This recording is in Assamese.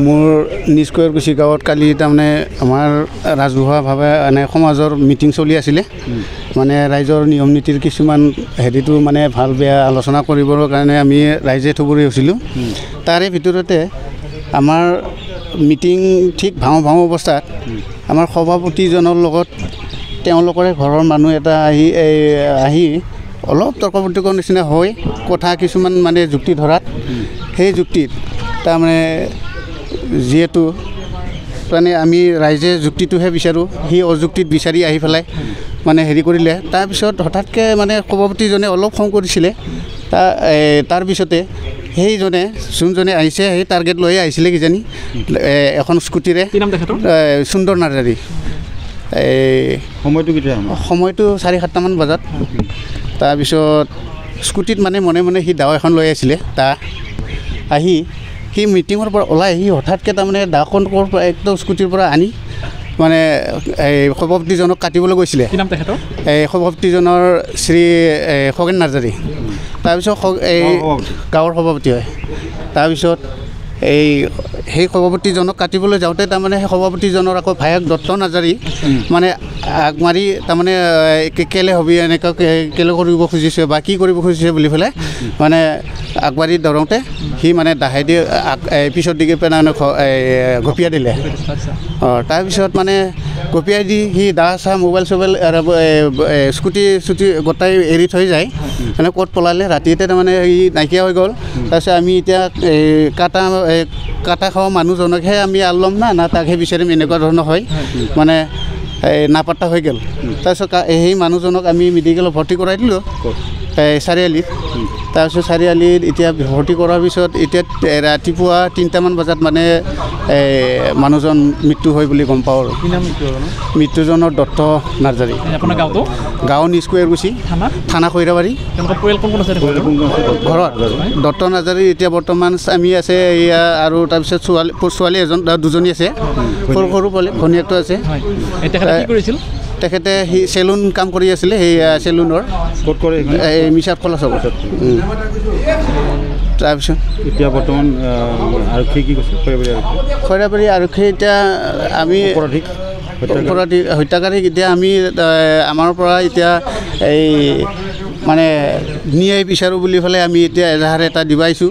মোৰ নিজ কৈৰকুছি গাঁৱত কালি তাৰমানে আমাৰ ৰাজহুৱাভাৱে এনে সমাজৰ মিটিং চলি আছিলে মানে ৰাইজৰ নিয়ম নীতিৰ কিছুমান হেৰিটো মানে ভাল বেয়া আলোচনা কৰিবৰ কাৰণে আমি ৰাইজে থুবুৰি হৈছিলোঁ তাৰে ভিতৰতে আমাৰ মিটিং ঠিক ভাও অৱস্থাত আমাৰ সভাপতিজনৰ লগত তেওঁলোকৰে ঘৰৰ মানুহ এটা আহি অলপ তৰ্ক বিতৰ্কৰ নিচিনা হয় কথা কিছুমান মানে যুক্তি ধৰাত সেই যুক্তিত তাৰমানে যিহেতু মানে আমি ৰাইজে যুক্তিটোহে বিচাৰোঁ সি অযুক্তিত বিচাৰি আহি পেলাই মানে হেৰি কৰিলে তাৰপিছত হঠাৎকৈ মানে সভাপতিজনে অলপ খং কৰিছিলে তাৰপিছতে সেইজনে যোনজনে আহিছে সেই টাৰ্গেট লৈয়ে আহিছিলে কিজানি এখন স্কুটিৰে সুন্দৰ নাৰ্জাৰী সময়টো 7:30মান বজাত তাৰপিছত স্কুটিত মানে মনে মনে সি দাও এখন লৈ আছিলে আহি সি মিটিঙৰ পৰা ওলাই আহি হঠাৎকৈ তাৰমানে দাখন একদম স্কুটিৰ পৰা আনি মানে এই সভাপতিজনক কাটিবলৈ গৈছিলে এই সভাপতিজনৰ শ্ৰী খগেন নাৰ্জাৰী তাৰপিছত এই গাঁৱৰ সভাপতি হয় তাৰপিছত সেই সভাপতিজনক কাটিবলৈ যাওঁতে তাৰমানে সেই সভাপতিজনৰ আকৌ ভায়েক দত্ত নাৰ্জাৰী মানে আগমাৰি তাৰমানে কেলে হবি এনেকুৱা কেলে কৰিব খুজিছে বা কি কৰিব খুজিছে বুলি পেলাই মানে আগবাঢ়ি ধৰোঁতে সি মানে দাহাই দি পিছত দিকে পেলাই ঘপিয়াই দিলে তাৰপিছত মানে ঘপিয়াই দি সি দা চা মোবাইল চোবাইল স্কুটি গোটাই এৰি থৈ যায় মানে ক'ত পলালে ৰাতিতে তাৰমানে সি নাইকিয়া হৈ গ'ল তাৰপিছত আমি এতিয়া কাটা খোৱা মানুহজনকহে আমি আল ল'ম না তাকহে বিচাৰিম এনেকুৱা ধৰণৰ হয় মানে নাপাত্তা হৈ গ'ল তাৰপিছত সেই মানুহজনক আমি মেডিকেলত ভৰ্তি কৰাই দিলোঁ চাৰিআলিত তাৰপিছত চাৰিআলিত এতিয়া ভৰ্তি কৰাৰ পিছত এতিয়া ৰাতিপুৱা 3টামান বজাত মানে মানুহজন মৃত্যু হয় বুলি গম পাওঁ আৰু মৃত্যুজনৰ দত্ত নাৰ্জাৰী গাঁও নিজ কৈৰকুছি থানা খৈৰাবাৰী ঘৰত দত্ত নাৰ্জাৰী এতিয়া বৰ্তমান স্বামী আছে এয়া আৰু তাৰপিছত ছোৱালী দুজনী আছে সৰু সৰু ভনীয়েকটো আছে তেখেতে সি চেলুন কাম কৰি আছিলে সেই চেলুনৰ ক'ত কৰে এই মিছাত খোলা চবত তাৰপিছত এতিয়া বৰ্তমান আৰক্ষী কি কৈছে খৈৰাবাৰী আৰক্ষী এতিয়া আমি অপৰাধী হত্যাকাৰীক এতিয়া আমি আমাৰ পৰা এতিয়া এই মানে ন্যায় বিচাৰোঁ বুলি পেলাই আমি এতিয়া এজাহাৰ এটা দিবাইছোঁ